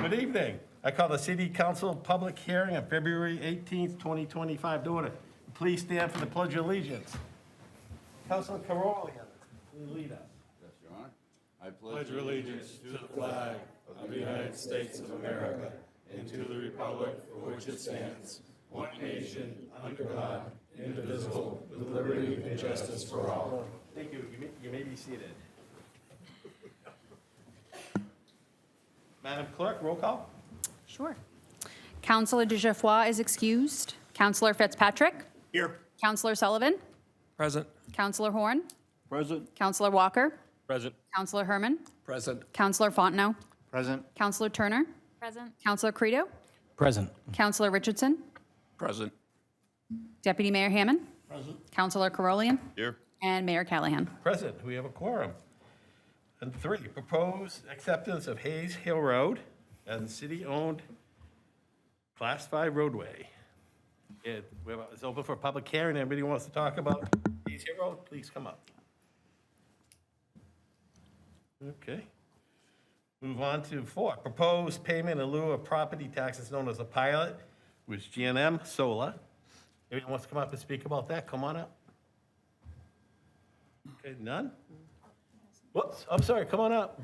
Good evening. I call the City Council public hearing on February 18th, 2025 to order. Please stand for the Pledge of Allegiance. Councilor Carolian, will lead us. Yes, Your Honor. I Pledge allegiance to the flag of the United States of America and to the republic for which it stands, one nation, under God, indivisible, with liberty and justice for all. Thank you. You may be seated. Madam Clerk, roll call. Sure. Councillor DeJeuffoy is excused. Councillor Fitzpatrick? Here. Councillor Sullivan? Present. Councillor Horn? Present. Councillor Walker? Present. Councillor Herman? Present. Councillor Fontenot? Present. Councillor Turner? Present. Councillor Credo? Present. Councillor Richardson? Present. Deputy Mayor Hammond? Present. Councillor Carolian? Here. And Mayor Callahan. Present. We have a quorum. And 3, proposed acceptance of Hayes Hill Road as city-owned Class 5 roadway. It's open for public hearing. Anybody who wants to talk about Hayes Hill Road, please come up. Okay. Move on to 4, proposed payment in lieu of property taxes known as a pilot with G&M Solar. Anyone wants to come up and speak about that, come on up. Okay, none? Whoops, I'm sorry, come on up.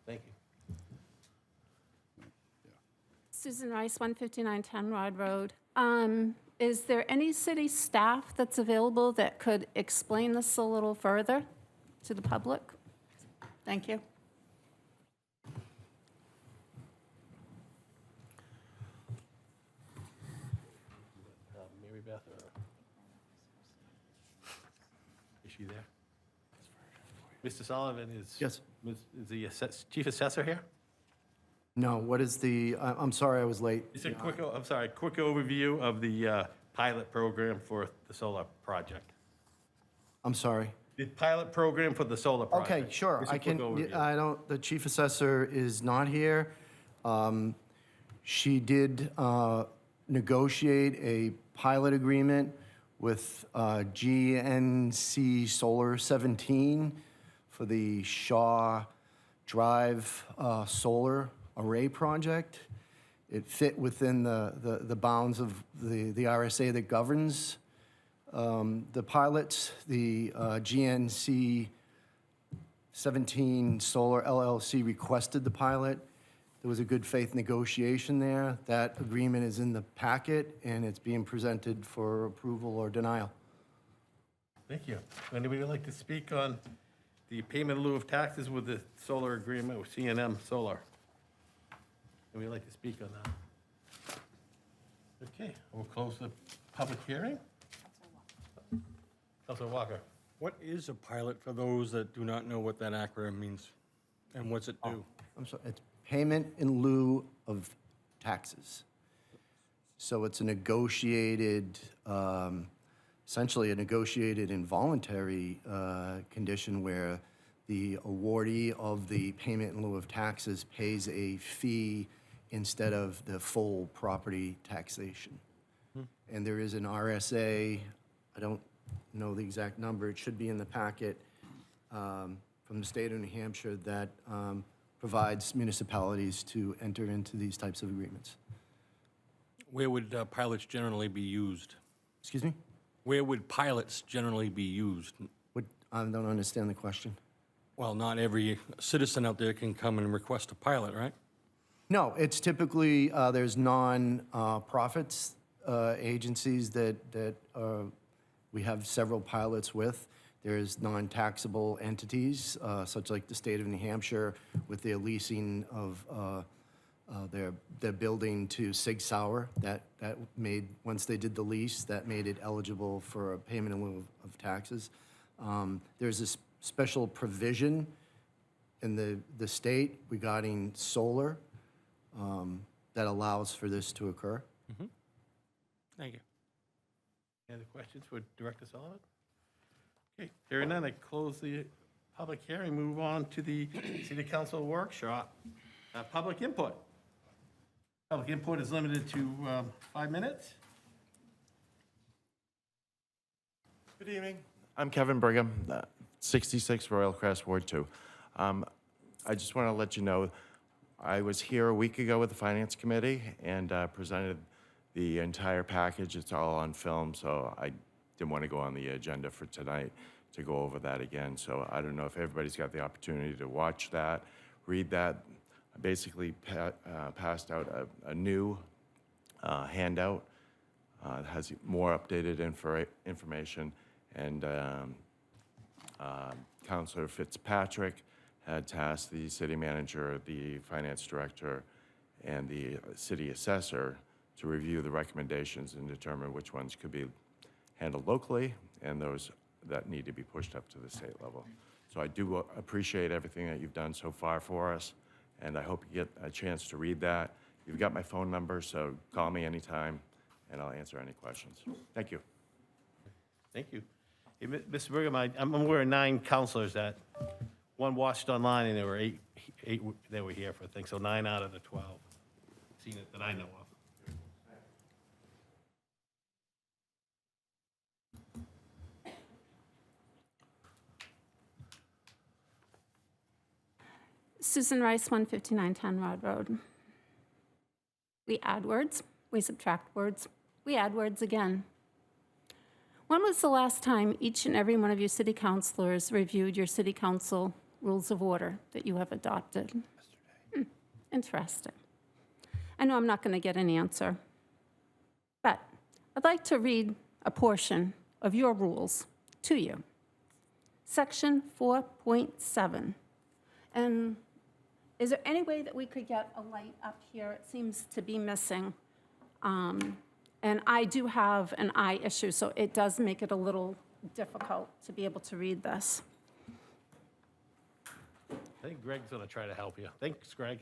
Thank you. Susan Rice, 159 Rod Road. Is there any city staff that's available that could explain this a little further to the public? Thank you. Mary Beth, is she there? Mr. Sullivan is. Yes. Is the chief assessor here? No, what is the, I'm sorry I was late. It's a quick overview of the pilot program for the solar project. I'm sorry. The pilot program for the solar project. Okay, sure. Just a I quick can, overview. the chief assessor is not here. She did negotiate a pilot agreement with GNC Solar 17 for the Shaw Drive solar array project. It fit within the bounds of the RSA that governs the pilots. The GNC 17 Solar LLC requested the pilot. There was a good faith negotiation there. That agreement is in the packet and it's being presented for approval or denial. Thank you. Anybody would like to speak on the payment in lieu of taxes with the solar agreement with C&M Solar? Anybody like to speak on that? Okay, we'll close the public hearing. Councilor Walker. What is a pilot for those that do not know what that acronym means? And what's it do? I'm sorry, it's payment in lieu of taxes. So it's a negotiated, essentially a negotiated involuntary condition where the awardee of the payment in lieu of taxes pays a fee instead of the full property taxation. And there is an RSA, I don't know the exact number, it should be in the packet, from the state of New Hampshire that provides municipalities to enter into these types of agreements. Where would pilots generally be used? Excuse me? Where would pilots generally be used? What, I don't understand the question. Well, not every citizen out there can come and request a pilot, right? No, it's typically, there's non-profits, agencies that we have several pilots with. There's non-taxable entities, such like the state of New Hampshire with their leasing of their building to Sig Sauer. That made, once they did the lease, that made it eligible for a payment in lieu of taxes. There's this special provision in the state regarding solar that allows for this to occur. Thank you. Any other questions for Director Sullivan? Okay, hearing none, I close the public hearing, move on to the City Council workshop. Public input. Public input is limited to 5 minutes. Good evening. I'm Kevin Brigham, 66 Royal Crest, Ward 2. I just want to let you know, I was here a week ago with the Finance Committee and presented the entire package. It's all on film, so I didn't want to go on the agenda for tonight to go over that again. So I don't know if everybody's got the opportunity to watch that, read that. I basically passed out a new handout that has more updated information, and Councillor Fitzpatrick had tasked the city manager, the finance director, and the city assessor to review the recommendations and determine which ones could be handled locally and those that need to be pushed up to the state level. So I do appreciate everything that you've done so far for us, and I hope you get a chance to read that. You've got my phone number, so call me anytime, and I'll answer any questions. Thank you. Thank you. Hey, Mr. Brigham, I'm aware of 9 counselors that, one watched online, and there were 8 that were here for things, so 9 out of the 12 seen it that I know of. Susan Rice, 15910 Rod Road. We add words, we subtract words, we add words again. When was the last time each and every one of you city councilors reviewed your city council rules of order that you have adopted? Interesting. I know I'm not going to get an answer, but I'd like to read a portion of your rules to you. Section 4.7. And is there any way that we could get a light up here? It seems to be missing. And I do have an eye issue, so it does make it a little difficult to be able to read this. I think Greg's going to try to help you. Thanks, Greg.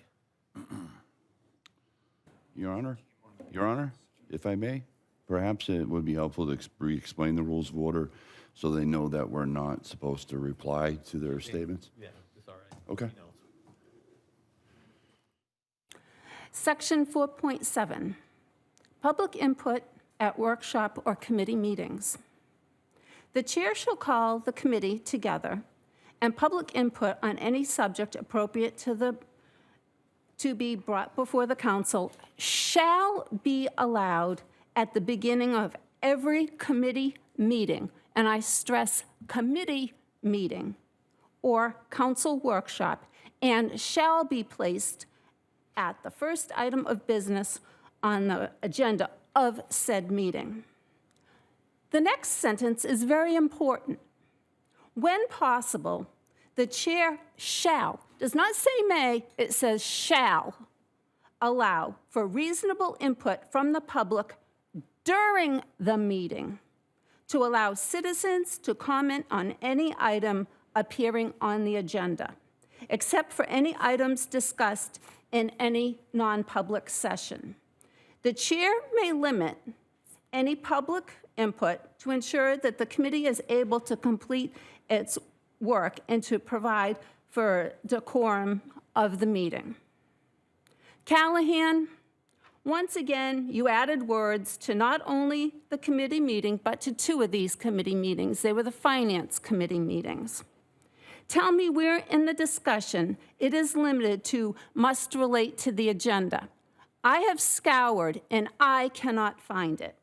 Your Honor, if I may, perhaps it would be helpful to re-explain the rules of order so they know that we're not supposed to reply to their statements. Yeah, it's all right. Okay. He knows. Section 4.7, public input at workshop or committee meetings. The chair shall call the committee together, and public input on any subject appropriate to be brought before the council shall be allowed at the beginning of every committee meeting, and I stress committee meeting or council workshop, and shall be placed at the first item of business on the agenda of said meeting. The next sentence is very important. When possible, the chair shall, does not say may, it says shall, allow for reasonable input from the public during the meeting to allow citizens to comment on any item appearing on the agenda, except for any items discussed in any non-public session. The chair may limit any public input to ensure that the committee is able to complete its work and to provide for decorum of the meeting. Callahan, once again, you added words to not only the committee meeting, but to 2 of these committee meetings. They were the Finance Committee meetings. Tell me where in the discussion it is limited to must relate to the agenda. I have scoured and I cannot find it.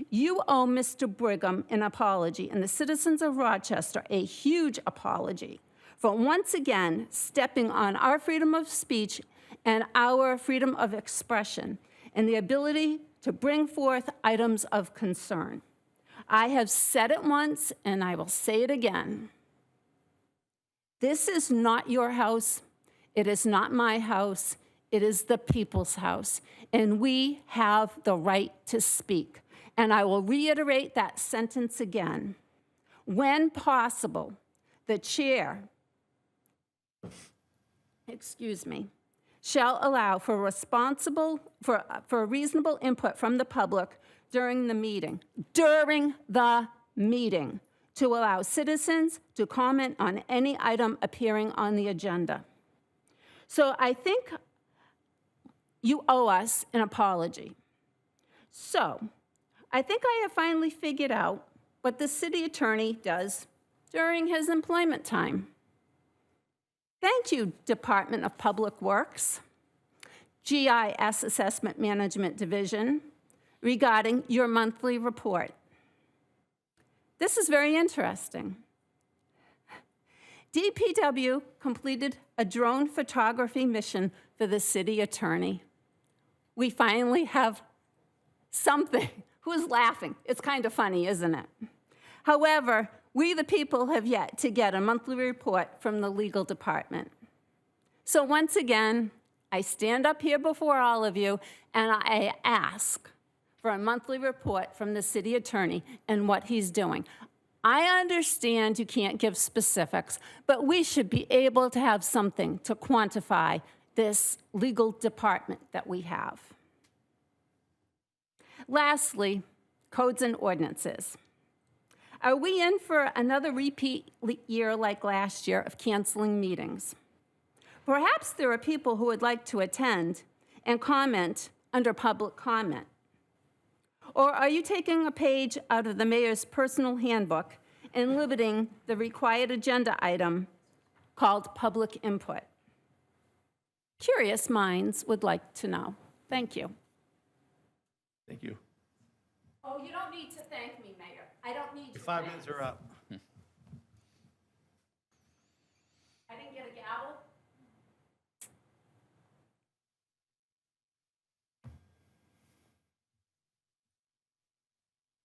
You owe Mr. Brigham an apology and the citizens of Rochester a huge apology for once again stepping on our freedom of speech and our freedom of expression and the ability to bring forth items of concern. I have said it once and I will say it again. This is not your house. It is not my house. It is the people's house. And we have the right to speak. And I will reiterate that sentence again. When possible, the chair, shall allow for reasonable input from the public during the meeting. During the meeting. To allow citizens to comment on any item appearing on the agenda. So I think you owe us an apology. So I think I have finally figured out what the city attorney does during his employment time. Thank you, Department of Public Works. GIS Assessment Management Division regarding your monthly report. This is very interesting. DPW completed a drone photography mission for the city attorney. We finally have something. Who's laughing? It's kind of funny, isn't it? However, we the people have yet to get a monthly report from the legal department. So once again, I stand up here before all of you and I ask for a monthly report from the city attorney and what he's doing. I understand you can't give specifics, but we should be able to have something to quantify this legal department that we have. Lastly, codes and ordinances. Are we in for another repeat year like last year of canceling meetings? Perhaps there are people who would like to attend and comment under public comment. Or are you taking a page out of the mayor's personal handbook and limiting the required agenda item called public input? Curious minds would like to know. Thank you. Thank you. Oh, you don't need to thank me, Mayor. I don't need Your 5 minutes are up. I didn't get a gavel.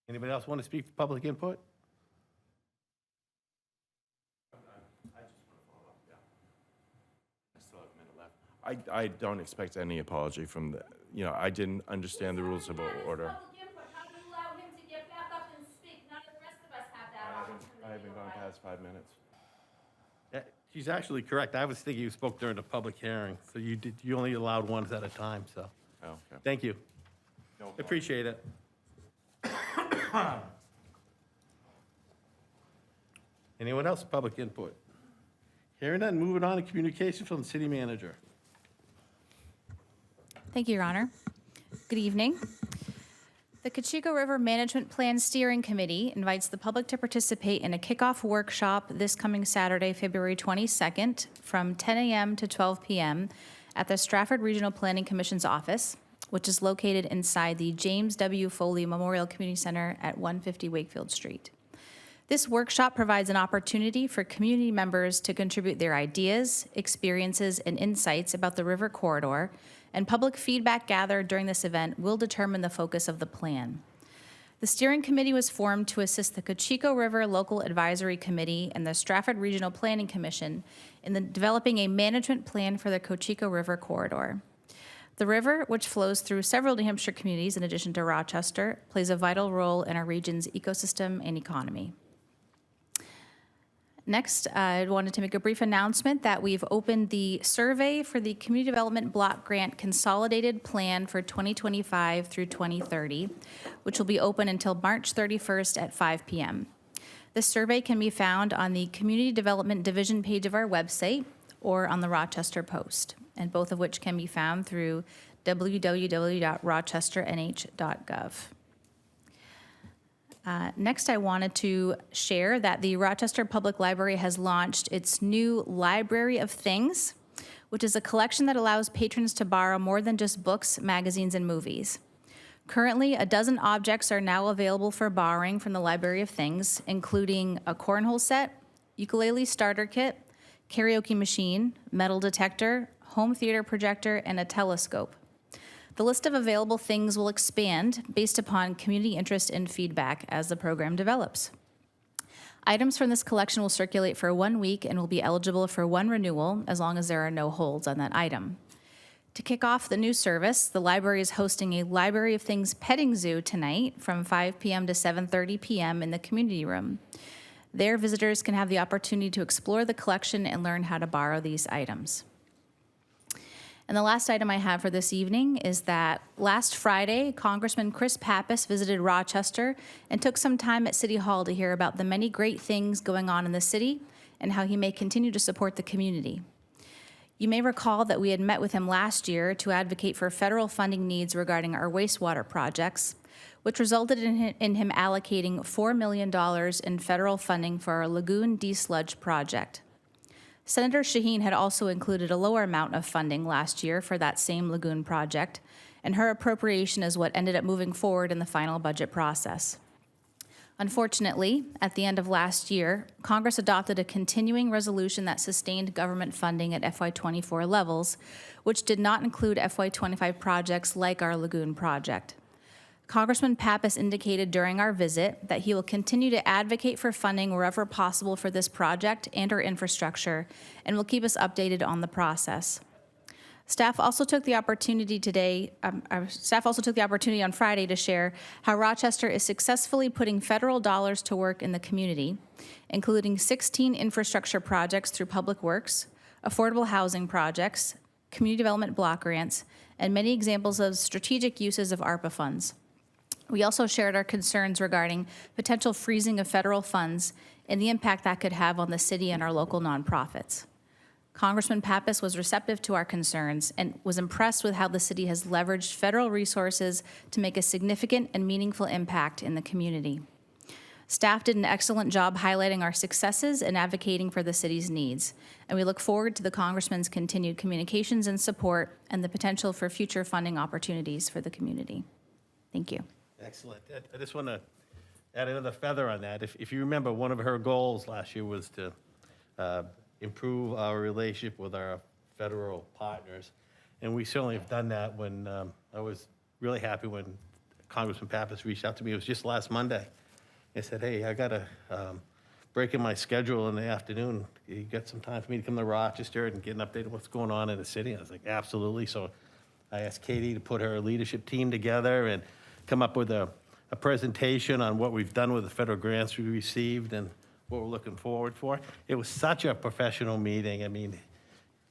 Anybody else want to speak for public input? I still have a minute left. I don't expect any apology from the, I didn't understand the rules of order. Public input. How do you allow him to get back up and speak? None of the rest of us have that opportunity. I haven't gone past 5 minutes. She's actually correct. I was thinking you spoke during the public hearing, so you only allowed ones at a time, so. Oh, okay. Thank you. No Appreciate it. Anyone else, public input? Hearing none, moving on to communication from the city manager. Thank you, Your Honor. Good evening. The Cocheco River Management Plan Steering Committee invites the public to participate in a kickoff workshop this coming Saturday, February 22nd, from 10 a.m. to 12 p.m. at the Stratford Regional Planning Commission's office, which is located inside the James W. Foley Memorial Community Center at 150 Wakefield Street. This workshop provides an opportunity for community members to contribute their ideas, experiences, and insights about the river corridor, and public feedback gathered during this event will determine the focus of the plan. The steering committee was formed to assist the Cocheco River Local Advisory Committee and the Stratford Regional Planning Commission in developing a management plan for the Cocheco River corridor. The river, which flows through several New Hampshire communities in addition to Rochester, plays a vital role in our region's ecosystem and economy. Next, I wanted to make a brief announcement that we've opened the survey for the Community Development Block Grant Consolidated Plan for 2025 through 2030, which will be open until March 31st at 5 p.m. This survey can be found on the Community Development Division page of our website or on the Rochester Post, and both of which can be found through www.rochesternh.gov. Next, I wanted to share that the Rochester Public Library has launched its new Library of Things, which is a collection that allows patrons to borrow more than just books, magazines, and movies. Currently, a dozen objects are now available for borrowing from the Library of Things, including a cornhole set, ukulele starter kit, karaoke machine, metal detector, home theater projector, and a telescope. The list of available things will expand based upon community interest and feedback as the program develops. Items from this collection will circulate for 1 week and will be eligible for one renewal as long as there are no holds on that item. To kick off the new service, the library is hosting a Library of Things petting zoo tonight from 5 p.m. to 7:30 p.m. in the community room. There, visitors can have the opportunity to explore the collection and learn how to borrow these items. And the last item I have for this evening is that last Friday, Congressman Chris Pappas visited Rochester and took some time at City Hall to hear about the many great things going on in the city and how he may continue to support the community. You may recall that we had met with him last year to advocate for federal funding needs regarding our wastewater projects, which resulted in him allocating $4 million in federal funding for our Lagoon Desludge project. Senator Shaheen had also included a lower amount of funding last year for that same lagoon project, and her appropriation is what ended up moving forward in the final budget process. Unfortunately, at the end of last year, Congress adopted a continuing resolution that sustained government funding at FY24 levels, which did not include FY25 projects like our lagoon project. Congressman Pappas indicated during our visit that he will continue to advocate for funding wherever possible for this project and our infrastructure, and will keep us updated on the process. Staff also took the opportunity on Friday to share how Rochester is successfully putting federal dollars to work in the community, including 16 infrastructure projects through Public Works, affordable housing projects, community development block grants, and many examples of strategic uses of ARPA funds. We also shared our concerns regarding potential freezing of federal funds and the impact that could have on the city and our local nonprofits. Congressman Pappas was receptive to our concerns and was impressed with how the city has leveraged federal resources to make a significant and meaningful impact in the community. Staff did an excellent job highlighting our successes and advocating for the city's needs, and we look forward to the Congressman's continued communications and support and the potential for future funding opportunities for the community. Thank you. Excellent. I just want to add another feather on that. If you remember, one of her goals last year was to improve our relationship with our federal partners. And we certainly have done that. When I was really happy when Congressman Pappas reached out to me. It was just last Monday. He said, hey, I got a break in my schedule in the afternoon. You got some time for me to come to Rochester and get an update on what's going on in the city? I was like, absolutely. So I asked Katie to put her leadership team together and come up with a presentation on what we've done with the federal grants we received and what we're looking forward for. It was such a professional meeting. I mean,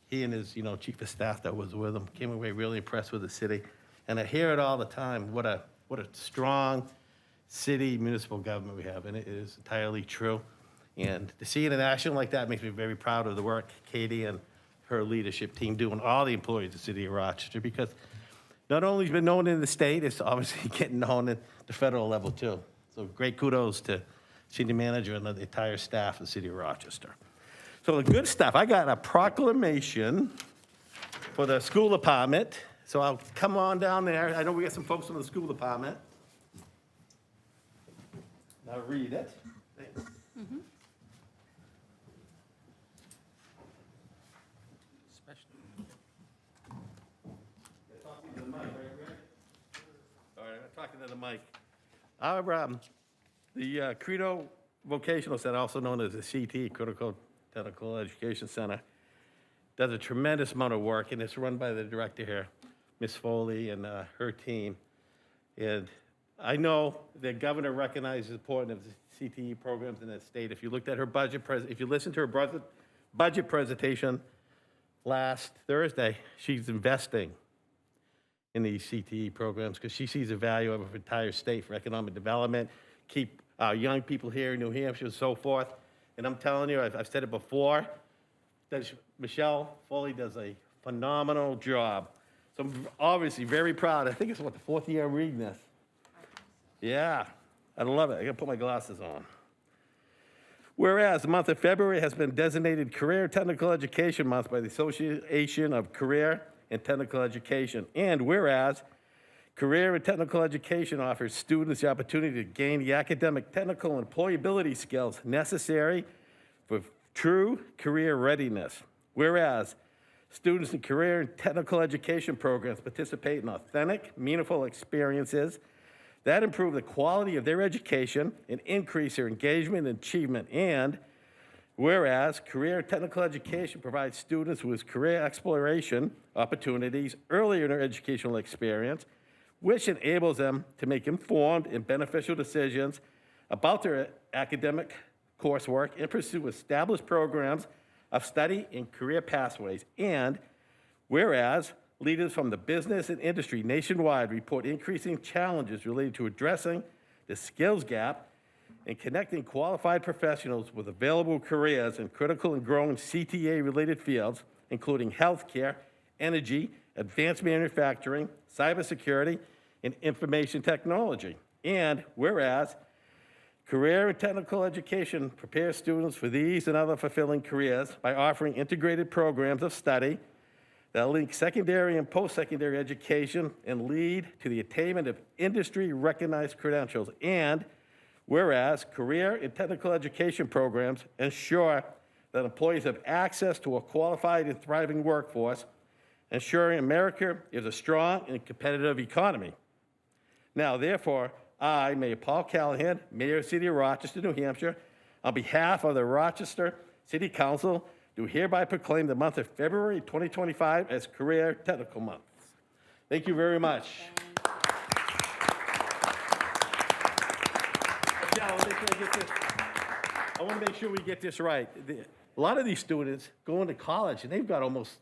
he and his, chief of staff that was with him came away really impressed with the city. And I hear it all the time, what a strong city municipal government we have, and it is entirely true. And to see it in action like that makes me very proud of the work Katie and her leadership team do, and all the employees of the city of Rochester, because not only has it been known in the state, it's obviously getting known at the federal level too. So great kudos to senior manager and the entire staff of the city of Rochester. So the good stuff, I got a proclamation for the school department. So I'll come on down there. I know we got some folks from the school department. Now read it. Thanks. Talking to the mic, right, Rick? All right, I'm talking to the mic. Our, the Credo Vocational Center, also known as the CT, Critical Technical Education Center, does a tremendous amount of work, and it's run by the director here, Ms. Foley, and her team. And I know the governor recognizes the importance of the CTE programs in the state. If you looked at her if you listened to her budget presentation last Thursday, she's investing in these CTE programs because she sees the value of the entire state for economic development, keep our young people here in New Hampshire and so forth. And I'm telling you, I've said it before, that Michelle Foley does a phenomenal job. So I'm obviously very proud. I think it's, the 4th year I'm reading this. Yeah, I love it. I gotta put my glasses on. Whereas the month of February has been designated Career Technical Education Month by the Association of Career and Technical Education. And whereas Career and Technical Education offers students the opportunity to gain the academic, technical, and employability skills necessary for true career readiness. Whereas students in career and technical education programs participate in authentic, meaningful experiences that improve the quality of their education and increase their engagement and achievement. And whereas career and technical education provides students with career exploration opportunities earlier in their educational experience, which enables them to make informed and beneficial decisions about their academic coursework and pursue established programs of study and career pathways. And whereas leaders from the business and industry nationwide report increasing challenges related to addressing the skills gap and connecting qualified professionals with available careers in critical and growing CTA-related fields, including healthcare, energy, advanced manufacturing, cybersecurity, and information technology. And whereas Career and technical education prepares students for these and other fulfilling careers by offering integrated programs of study that link secondary and post-secondary education and lead to the attainment of industry-recognized credentials. And whereas career and technical education programs ensure that employees have access to a qualified and thriving workforce, ensuring America is a strong and competitive economy. Now, therefore, I, Mayor Paul Callahan, Mayor of the City of Rochester, New Hampshire, on behalf of the Rochester City Council, do hereby proclaim the month of February 2025 as Career Technical Month. Thank you very much. Now, I want to make sure we get this right. A lot of these students go into college, and they've got almost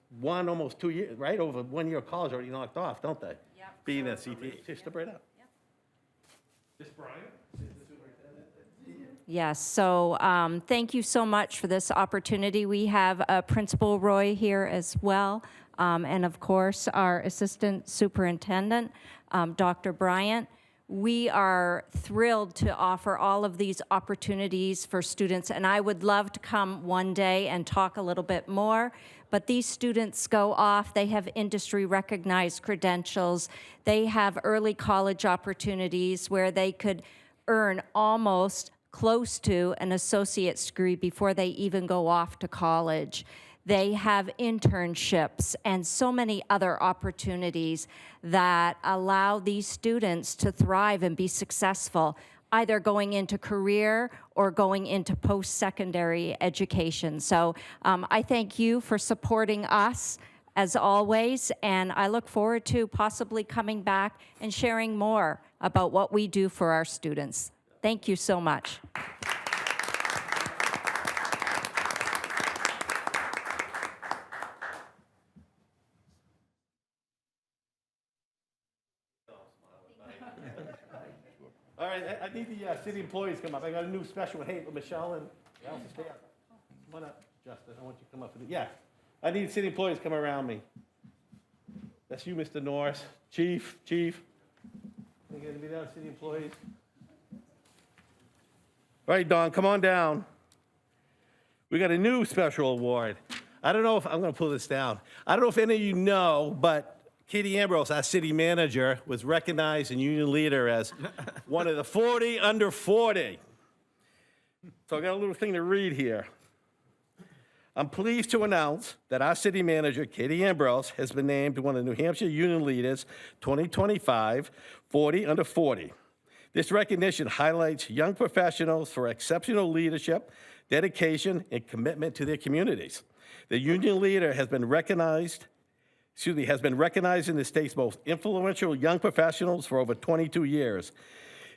2 years, right? Over 1 year of college already knocked off, don't they? Yep. Being a CT. Just step right up. Yep. Ms. Bryant? Yes, so thank you so much for this opportunity. We have Principal Roy here as well, and of course, our Assistant Superintendent, Dr. Bryant. We are thrilled to offer all of these opportunities for students, and I would love to come one day and talk a little bit more, but these students go off, they have industry-recognized credentials, they have early college opportunities where they could earn almost close to an associate's degree before they even go off to college. They have internships and so many other opportunities that allow these students to thrive and be successful, either going into career or going into post-secondary education. So I thank you for supporting us as always, and I look forward to possibly coming back and sharing more about what we do for our students. Thank you so much. All right, I need the city employees to come up. I got a new special. Hey, Michelle and Allison, stay up. Come on up, Justin. I want you to come up. Yeah, I need city employees to come around me. That's you, Mr. Norris. Chief. You gonna be down, city employees? All right, Don, come on down. We got a new special award. I don't know if, I'm gonna pull this down. I don't know if any of you know, but Katie Ambrose, our city manager, was recognized and union leader as one of the 40 under 40. So I got a little thing to read here. I'm pleased to announce that our city manager, Katie Ambrose, has been named one of the New Hampshire Union Leaders 2025 40 under 40. This recognition highlights young professionals for exceptional leadership, dedication, and commitment to their communities. The union leader has been recognized in the state's most influential young professionals for over 22 years.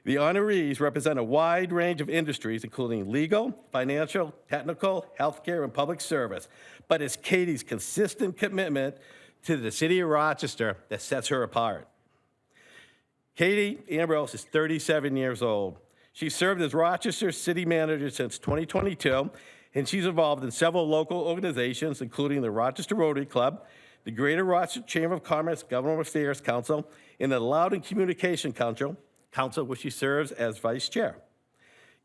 The honorees represent a wide range of industries, including legal, financial, technical, healthcare, and public service. But it's Katie's consistent commitment to the city of Rochester that sets her apart. Katie Ambrose is 37 years old. She served as Rochester city manager since 2022, and she's involved in several local organizations, including the Rochester Rotary Club, the Greater Rochester Chamber of Commerce Government Affairs Council, and the Loudoun Communication Council, which she serves as vice chair.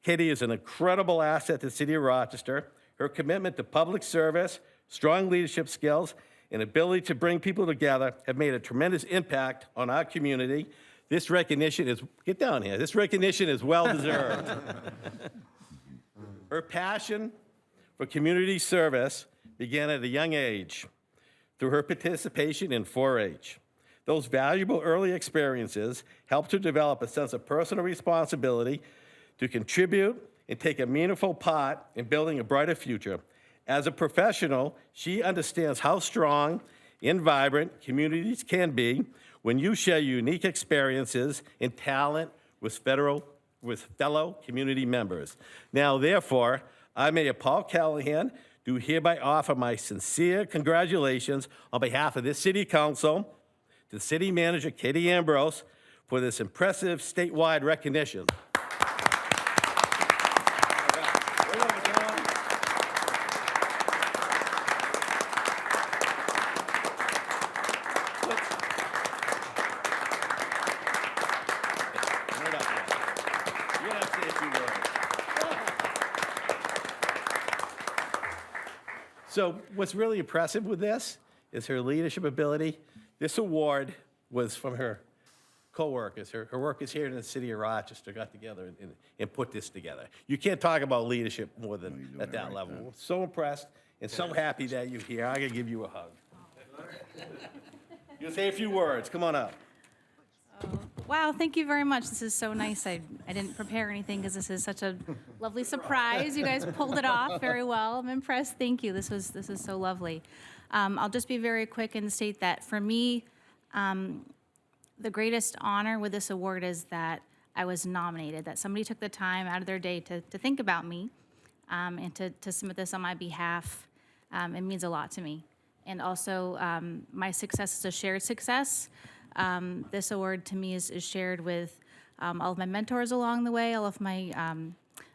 Katie is an incredible asset to the city of Rochester. Her commitment to public service, strong leadership skills, and ability to bring people together have made a tremendous impact on our community. This recognition is, get down here, this recognition is well-deserved. Her passion for community service began at a young age through her participation in 4-H. Those valuable early experiences helped her develop a sense of personal responsibility to contribute and take a meaningful part in building a brighter future. As a professional, she understands how strong and vibrant communities can be when you share unique experiences and talent with fellow community members. Now, therefore, I, Mayor Paul Callahan, do hereby offer my sincere congratulations on behalf of this city council to city manager Katie Ambrose for this impressive statewide recognition. You're gonna say a few words. So what's really impressive with this is her leadership ability. This award was from her co-workers. Her workers here in the city of Rochester got together and put this together. You can't talk about leadership more than at that level. So impressed and so happy that you're here. I gotta give you a hug. You say a few words. Come on up. Wow, thank you very much. This is so nice. I didn't prepare anything because this is such a lovely surprise. You guys pulled it off very well. I'm impressed. Thank you. This is so lovely. I'll just be very quick and state that for me, the greatest honor with this award is that I was nominated, that somebody took the time out of their day to think about me and to submit this on my behalf. It means a lot to me. And also, my success is a shared success. This award to me is shared with all of my mentors along the way, all of my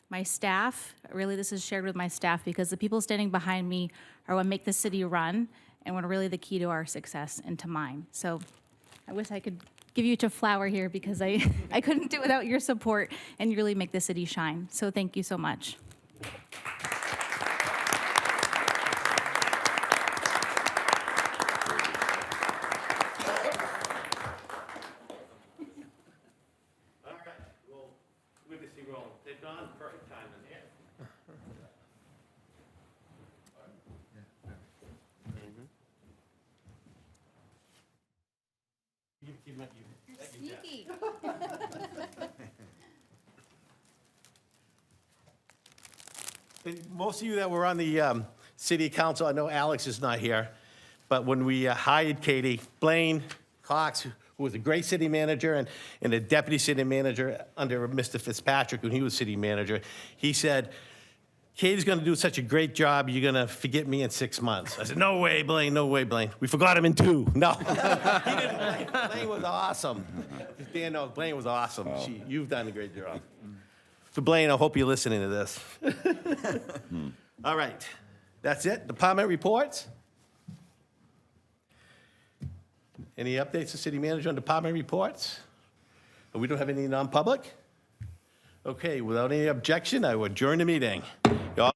my staff. Really, this is shared with my staff because the people standing behind me are what make the city run and what are really the key to our success and to mine. So I wish I could give you a flower here because I couldn't do it without your support, and you really make the city shine. So thank you so much. All right, well, good to see you all. They've gone perfect timing here. Sneaky. And most of you that were on the city council, I know Alex is not here, but when we hired Katie, Blaine Cox, who was a great city manager and a deputy city manager under Mr. Fitzpatrick when he was city manager, he said, Katie's going to do such a great job, you're going to forget me in 6 months. I said, no way, Blaine, no way, Blaine. We forgot him in 2. No, he didn't. Blaine was awesome. Dan knows, Blaine was awesome. You've done a great job. So Blaine, I hope you're listening to this. All right, that's it. Department reports. Any updates to city manager on department reports? We don't have any non-public? Okay, without any objection, I will adjourn the meeting. Y'all